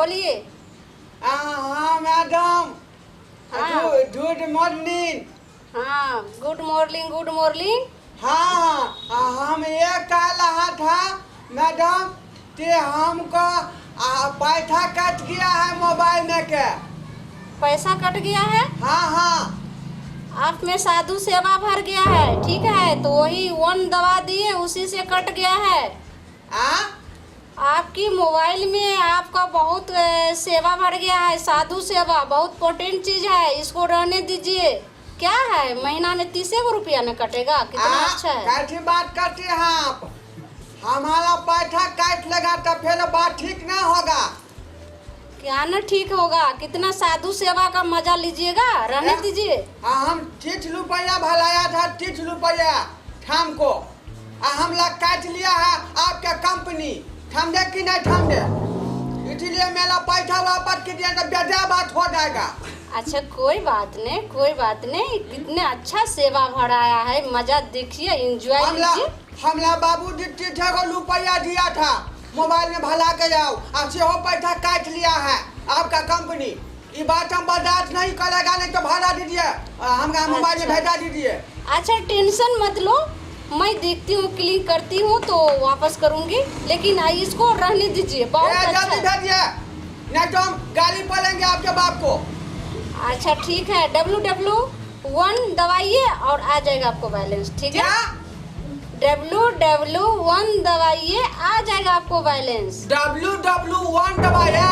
बोलिए। हाँ मैडम। हाँ। Good morning. हाँ, गुड मॉर्निंग, गुड मॉर्निंग। हाँ हम ये कह रहा था मैडम कि हमको पैसा कट गया है मोबाइल में के। पैसा कट गया है? हाँ। आप में साधु सेवा भर गया है, ठीक है, तो वही 1 दवा दिए, उसी से कट गया है। आपकी मोबाइल में आपका बहुत सेवा भर गया है, साधु सेवा बहुत पोटेंट चीज है, इसको रहने दीजिए। क्या है, महीना में 30 रुपया में कटेगा, कितना अच्छा है। कैसी बात करती हैं आप? हमारा पैसा काट लगा तो फिर बात ठीक ना होगा। क्या न ठीक होगा, कितना साधु सेवा का मजा लीजिएगा, रहने दीजिए। हम 30 रुपया भलाया था, 30 रुपया शाम को हम लोग काट लिया है आपके कंपनी, समझे कि नहीं समझे? इसलिए मेरा पैसा वापस कीजिए तो बेजा बात हो जाएगा। अच्छा कोई बात नहीं, कोई बात नहीं, कितने अच्छा सेवा भराया है, मजा देखिए, एंजॉय कीजिए। हमला बाबूजी 30 रुपया दिया था मोबाइल में भला के जाओ, आपसे वो पैसा काट लिया है आपका कंपनी। ये बात हम बर्दाश्त नहीं करेगा, नहीं तो भला दीजिए, हमका मोबाइल में भेजा दीजिए। अच्छा टेंशन मत लो, मैं देखती हूँ, क्लिक करती हूँ तो वापस करूँगी, लेकिन इसको रहने दीजिए। बहुत अच्छा भेजिए, नहीं तो हम गाली पड़ेंगे आपके बाप को। अच्छा ठीक है, www1 दबाइए और आ जाएगा आपको बैलेंस, ठीक है? www1 दबाइए, आ जाएगा आपको बैलेंस। www1 दबाया?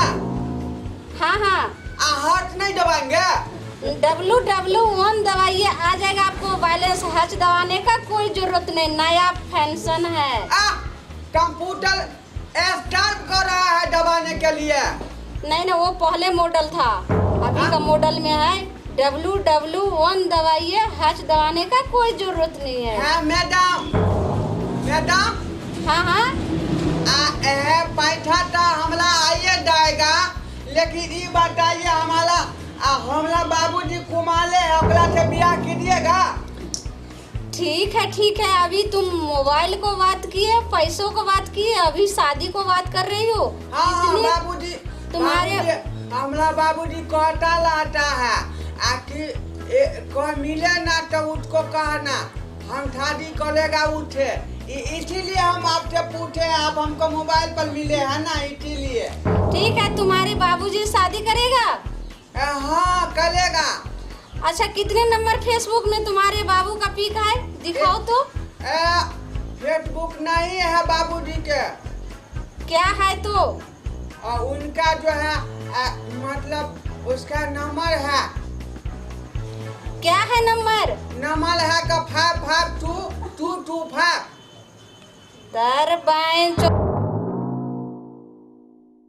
हाँ। हाथ नहीं दबाएंगे? www1 दबाइए, आ जाएगा आपको बैलेंस। हज दबाने का कोई जरूरत नहीं, नया फैशन है। कंप्यूटर स्टार्ट कर रहा है दबाने के लिए। नहीं, वो पहले मॉडल था, अभी का मॉडल में है। www1 दबाइए, हज दबाने का कोई जरूरत नहीं है। मैडम। हाँ। पैसा तो हमला आइए जाएगा, लेकिन ये बताइए हमला बाबूजी कुमाले अगला से ब्याह कीजिएगा? ठीक है, अभी तुम मोबाइल को बात किए, पैसों को बात किए, अभी शादी को बात कर रही हो। हाँ बाबूजी, तुम्हारे हमला बाबूजी कहता लाता है कोई मिले ना तो उसको कहना हम शादी करेगा उठे, इसीलिए हम आपसे पूछे, आप हमको मोबाइल पर मिले हैं ना, इसीलिए। ठीक है, तुम्हारे बाबूजी शादी करेगा? हाँ करेगा। अच्छा कितने नंबर फेसबुक में तुम्हारे बाबू का पिक है, दिखाओ तो। फेसबुक नहीं है बाबूजी के। क्या है तो? उनका जो है मतलब उसका नंबर है। क्या है नंबर? नंबर है का 552225। दर बाएं